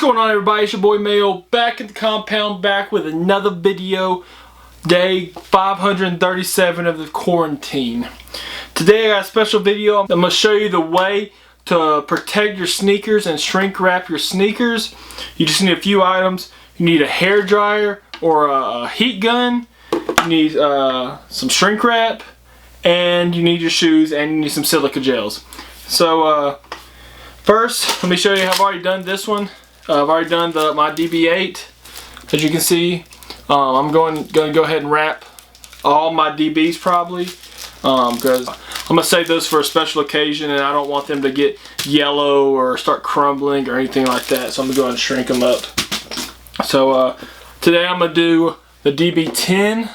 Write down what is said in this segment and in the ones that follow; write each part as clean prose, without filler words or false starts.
going on, everybody? It's your boy Mayo back at the compound, back with another video. Day 537 of the quarantine. Today I got a special video. I'm going to show you the way to protect your sneakers and shrink wrap your sneakers. You just need a few items. You need a hair dryer or a heat gun. You need some shrink wrap, and you need your shoes, and you need some silica gels. So first, let me show you how I've already done this one. I've already done my DB8. As you can see, I'm going to go ahead and wrap all my DBs probably, because I'm going to save those for a special occasion, and I don't want them to get yellow or start crumbling or anything like that. So I'm going to go ahead and shrink them up. So today I'm going to do the DB10.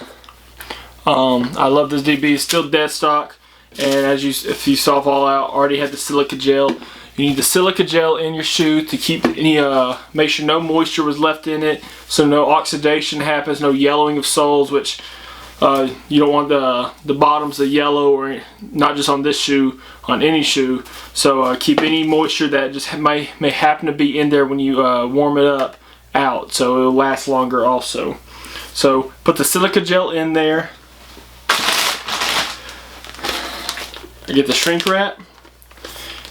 I love this DB. It's still dead stock, and if you saw all out, already had the silica gel. You need the silica gel in your shoe to keep any, make sure no moisture was left in it, so no oxidation happens, no yellowing of soles, which you don't want the bottoms to yellow, or not just on this shoe, on any shoe. So keep any moisture that just may happen to be in there when you warm it up out, so it'll last longer also. So put the silica gel in there. I get the shrink wrap.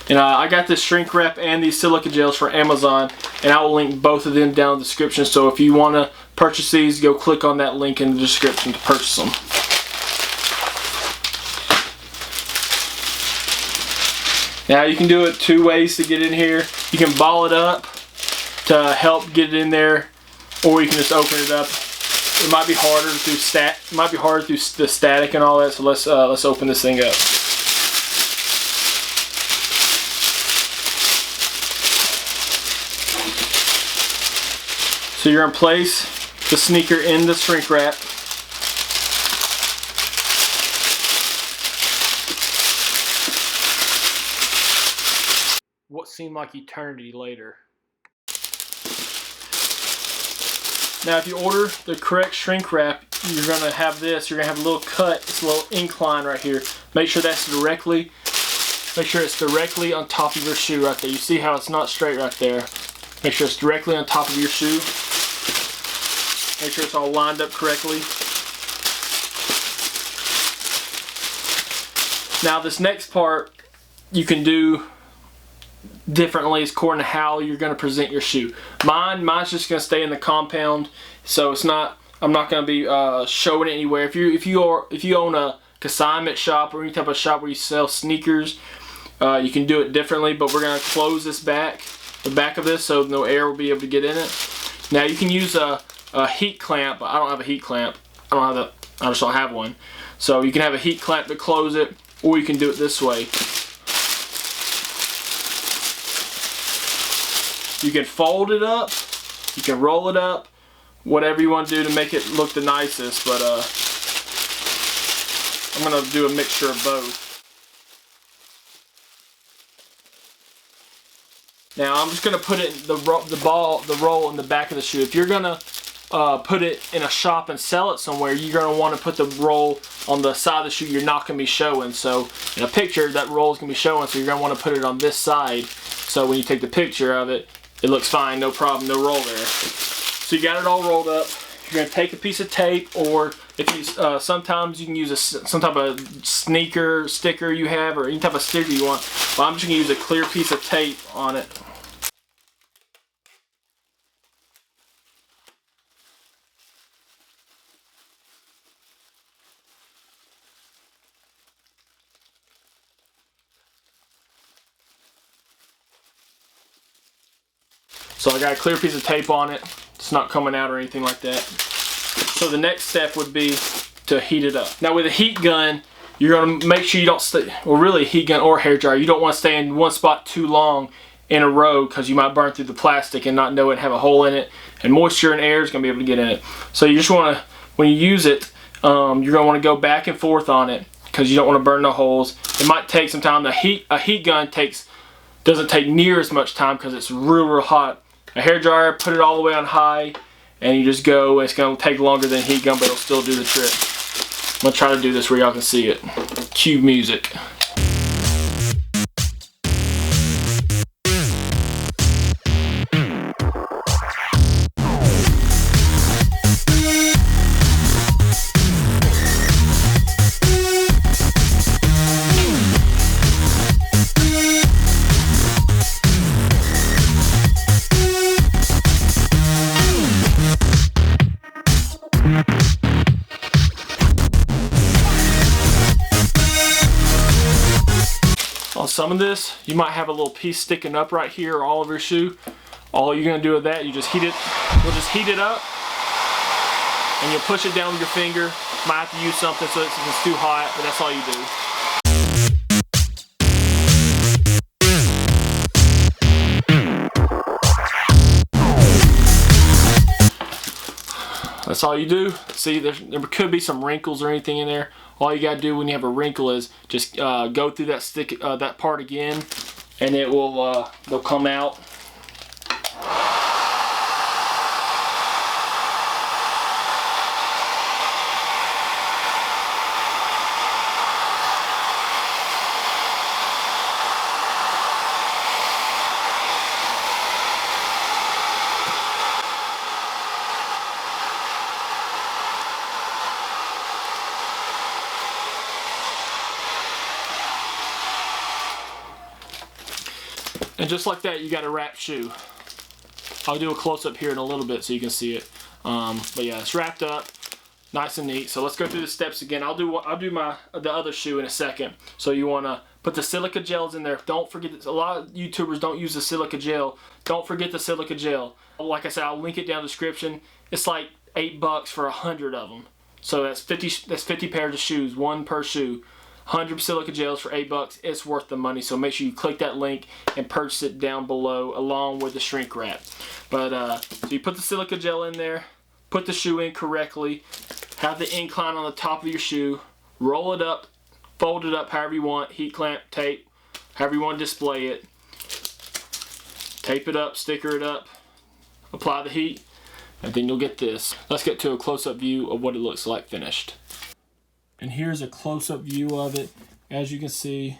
And I got this shrink wrap and these silica gels for Amazon, and I will link both of them down in the description. So if you want to purchase these, go click on that link in the description to purchase them. Now you can do it two ways to get in here. You can ball it up to help get it in there, or you can just open it up. It might be harder through the static and all that. So let's open this thing up. So you're going to place the sneaker in the shrink wrap. What seemed like eternity later. Now if you order the correct shrink wrap, you're going to have this. You're going to have a little cut, this little incline right here. Make sure it's directly on top of your shoe right there. You see how it's not straight right there. Make sure it's directly on top of your shoe. Make sure it's all lined up correctly. Now this next part you can do differently according to how you're going to present your shoe. Mine's just going to stay in the compound, so I'm not going to be showing it anywhere. If you own a consignment shop or any type of shop where you sell sneakers, you can do it differently. But we're going to close this the back of this, so no air will be able to get in it. Now you can use a heat clamp, but I don't have a heat clamp. I just don't have one. So you can have a heat clamp to close it, or you can do it this way. You can fold it up, you can roll it up, whatever you want to do to make it look the nicest, but I'm going to do a mixture of both. Now I'm just going to put it the roll in the back of the shoe. If you're going to put it in a shop and sell it somewhere, you're going to want to put the roll on the side of the shoe you're not going to be showing. So in a picture, that roll is going to be showing, so you're going to want to put it on this side, so when you take the picture of it, it looks fine, no problem, no roll there. So you got it all rolled up. You're going to take a piece of tape, or if you sometimes you can use some type of sneaker sticker you have, or any type of sticker you want. Well, I'm just going to use a clear piece of tape on it. So I got a clear piece of tape on it. It's not coming out or anything like that. So the next step would be to heat it up. Now with a heat gun, you're going to make sure you don't stay, well really a heat gun or hair dryer, you don't want to stay in one spot too long in a row, because you might burn through the plastic and not know it, have a hole in it, and moisture and air is going to be able to get in it. So you just want to, when you use it, you're going to want to go back and forth on it, because you don't want to burn the holes. It might take some time. A heat gun doesn't take near as much time because it's real hot. A hair dryer, put it all the way on high, and you just go. It's going to take longer than a heat gun, but it'll still do the trick. I'm going to try to do this where y'all can see it. Cue music. On some of this, you might have a little piece sticking up right here or all of your shoe. All you're gonna do with that, you just heat it. You'll just heat it up, and you'll push it down with your finger. Might have to use something so it's too hot, but that's all you do. That's all you do. See, there could be some wrinkles or anything in there. All you gotta do when you have a wrinkle is just go through that that part again, and it will they'll come out. And just like that, you got a wrapped shoe. I'll do a close-up here in a little bit so you can see it. But yeah, it's wrapped up, nice and neat. So let's go through the steps again. I'll do the other shoe in a second. So you want to put the silica gels in there. Don't forget that a lot of YouTubers don't use the silica gel. Don't forget the silica gel. Like I said, I'll link it down in the description. It's like $8 for 100 of them. So that's 50 pairs of shoes, one per shoe. 100 silica gels for $8. It's worth the money. So make sure you click that link and purchase it down below along with the shrink wrap. But so you put the silica gel in there, put the shoe in correctly, have the incline on the top of your shoe, roll it up, fold it up however you want, heat clamp, tape, however you want to display it. Tape it up, sticker it up, apply the heat, and then you'll get this. Let's get to a close-up view of what it looks like finished. And here's a close-up view of it. As you can see,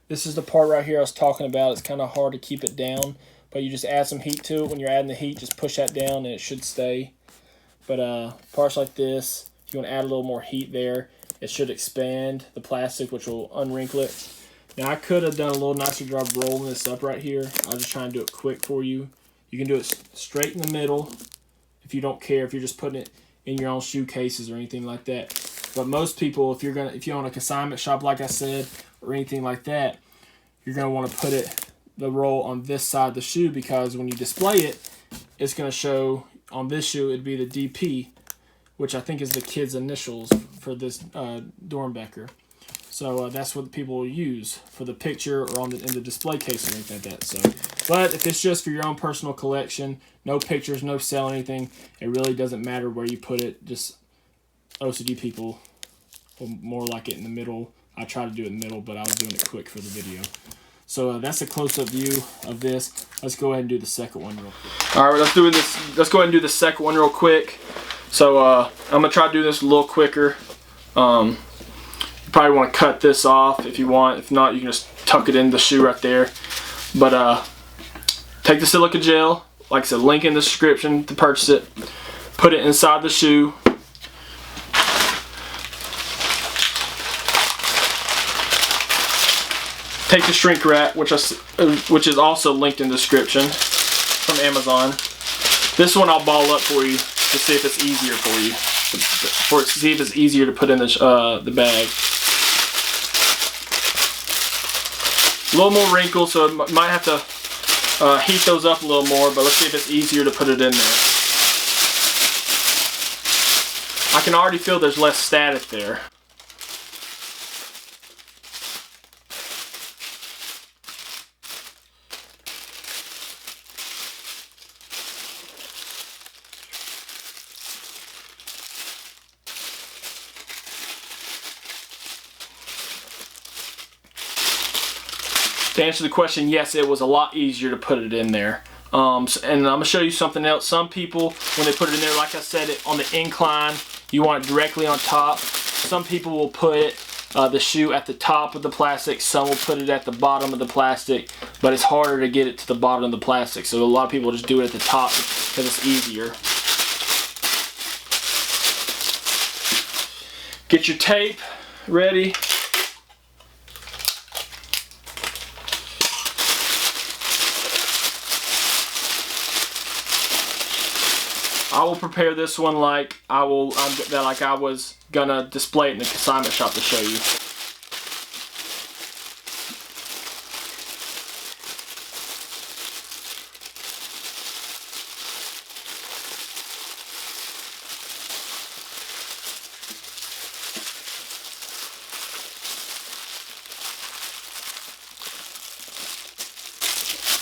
this is the part right here I was talking about. It's kind of hard to keep it down, but you just add some heat to it. When you're adding the heat, just push that down and it should stay. But parts like this, if you want to add a little more heat there, it should expand the plastic, which will unwrinkle it. Now I could have done a little nicer job rolling this up right here. I'll just try and do it quick for you. You can do it straight in the middle if you don't care, if you're just putting it in your own shoe cases or anything like that. But most people, if you own a consignment shop, like I said, or anything like that, you're gonna want to put the roll on this side of the shoe, because when you display it, it's gonna show on this shoe it'd be the DP, which I think is the kid's initials for this Dornbecker. So that's what people will use for the picture or in the display case or anything like that. So, but if it's just for your own personal collection, no pictures, no sell, anything, it really doesn't matter where you put it. Just OCD people will more like it in the middle. I try to do it in the middle, but I was doing it quick for the video. So that's a close-up view of this. Let's go ahead and do the second one real quick. All right, let's go ahead and do the second one real quick. So I'm gonna try to do this a little quicker. You probably want to cut this off if you want. If not, you can just tuck it in the shoe right there. But take the silica gel, like I said, link in the description to purchase it. Put it inside the shoe. Take the shrink wrap, which is also linked in the description from Amazon. This one I'll ball up for you to see if it's easier for you. See if it's easier to put in the bag. A little more wrinkles, so it might have to heat those up a little more, but let's see if it's easier to put it in there. I can already feel there's less static there. To answer the question, yes, it was a lot easier to put it in there. And I'm going to show you something else. Some people, when they put it in there, like I said, on the incline, you want it directly on top. Some people will put the shoe at the top of the plastic. Some will put it at the bottom of the plastic. But it's harder to get it to the bottom of the plastic. So a lot of people just do it at the top because it's easier. Get your tape ready. I will prepare this one like I was gonna display it in the consignment shop to show you.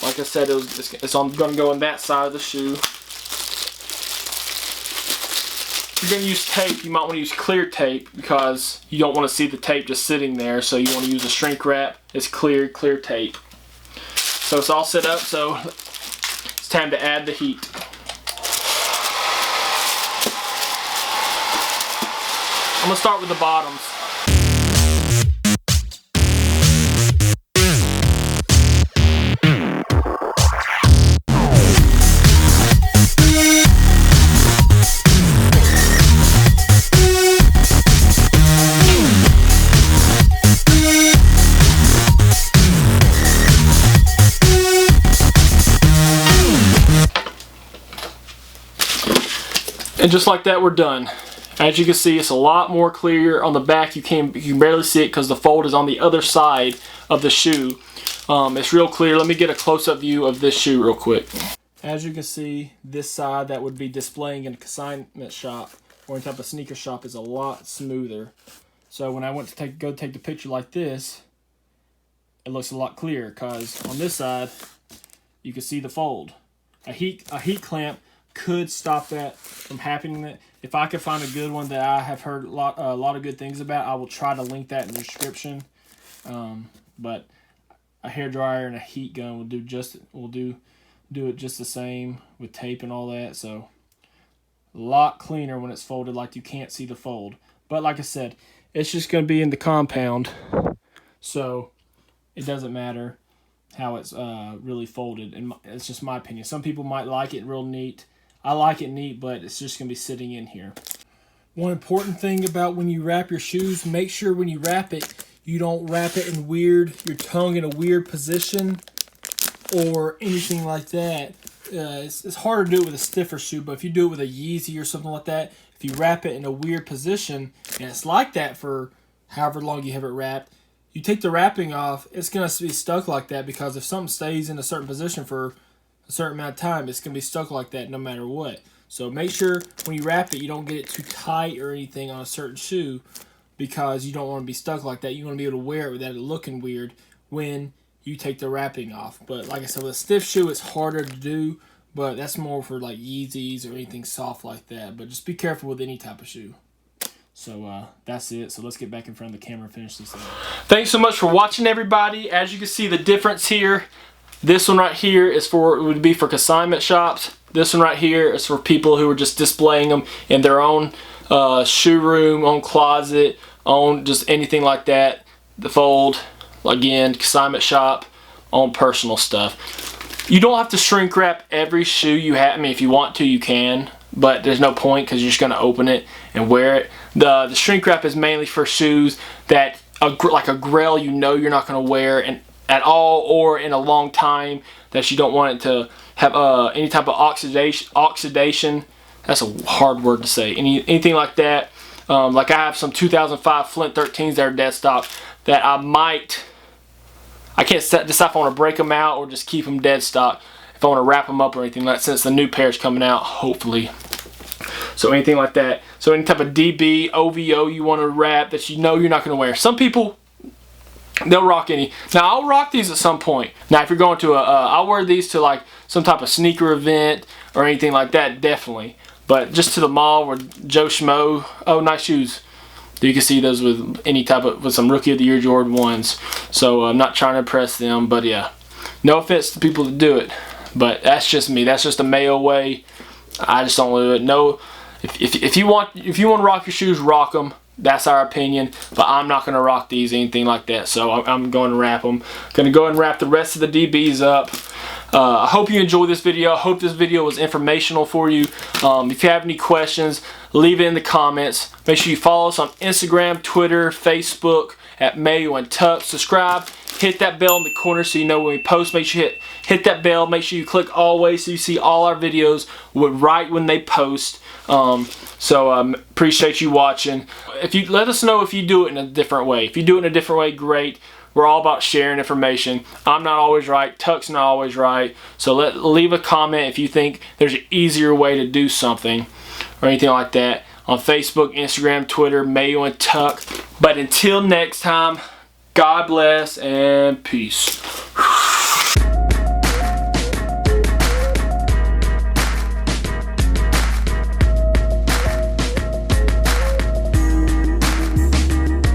Like I said, it's going to go in that side of the shoe. If you're going to use tape, you might want to use clear tape because you don't want to see the tape just sitting there. So you want to use a shrink wrap. It's clear tape. So it's all set up. So it's time to add the heat. I'm going to start with the bottoms. And just like that, we're done. As you can see, it's a lot more clear on the back. You can barely see it because the fold is on the other side of the shoe. It's real clear. Let me get a close-up view of this shoe real quick. As you can see, this side that would be displaying in a consignment shop or any type of sneaker shop is a lot smoother. So when I went to go take the picture like this, it looks a lot clearer because on this side, you can see the fold. A heat clamp could stop that from happening. If I could find a good one that I have heard a lot of good things about, I will try to link that in the description. But a hairdryer and a heat gun will do it just the same with tape and all that. So a lot cleaner when it's folded, like you can't see the fold. But like I said, it's just going to be in the compound, so it doesn't matter how it's really folded. And it's just my opinion. Some people might like it real neat. I like it neat, but it's just going to be sitting in here. One important thing about when you wrap your shoes, make sure when you wrap it, you don't wrap it in your tongue in a weird position or anything like that. It's harder to do it with a stiffer shoe, but if you do it with a Yeezy or something like that, if you wrap it in a weird position, and it's like that for however long you have it wrapped, you take the wrapping off, it's going to be stuck like that because if something stays in a certain position for a certain amount of time, it's going to be stuck like that no matter what. So make sure when you wrap it, you don't get it too tight or anything on a certain shoe because you don't want to be stuck like that. You want to be able to wear it without it looking weird when you take the wrapping off. But like I said, with a stiff shoe, it's harder to do, but that's more for like Yeezys or anything soft like that. But just be careful with any type of shoe. So that's it. So let's get back in front of the camera and finish this thing. Thanks so much for watching, everybody. As you can see the difference here, this one right here would be for consignment shops. This one right here is for people who are just displaying them in their own shoe room, own closet, own just anything like that. The fold, again, consignment shop, own personal stuff. You don't have to shrink wrap every shoe you have. I mean, if you want to, you can, but there's no point because you're just going to open it and wear it. The shrink wrap is mainly for shoes that, like a Grail, you know you're not going to wear at all or in a long time, that you don't want it to have any type of oxidation. That's a hard word to say. Anything like that. Like I have some 2005 Flint 13s that are dead stock that I can't decide if I want to break them out or just keep them dead stock. If I want to wrap them up or anything like that, since the new pair is coming out, hopefully. So anything like that. So any type of DB, OVO you want to wrap that you know you're not going to wear. Some people, they'll rock any. Now I'll rock these at some point. Now if you're going to I'll wear these to like some type of sneaker event or anything like that, definitely. But just to the mall where Joe Schmo, oh, nice shoes. You can see those with any type of, with some Rookie of the Year Jordan 1s. So I'm not trying to impress them, but yeah. No offense to people that do it, but that's just me. That's just a Mayo way. I just don't do it. No, if you want to rock your shoes, rock them. That's our opinion, but I'm not going to rock these, anything like that. So I'm going to wrap them. Going to go ahead and wrap the rest of the DBs up. I hope you enjoyed this video. I hope this video was informational for you. If you have any questions, leave it in the comments. Make sure you follow us on Instagram, Twitter, Facebook at Mayo and Tuck. Subscribe. Hit that bell in the corner so you know when we post. Make sure you hit that bell. Make sure you click always so you see all our videos right when they post. Appreciate you watching. If you let us know if you do it in a different way. If you do it in a different way, great. We're all about sharing information. I'm not always right. Tuck's not always right. So leave a comment if you think there's an easier way to do something or anything like that on Facebook, Instagram, Twitter, Mayo and Tuck. But until next time, God bless and peace.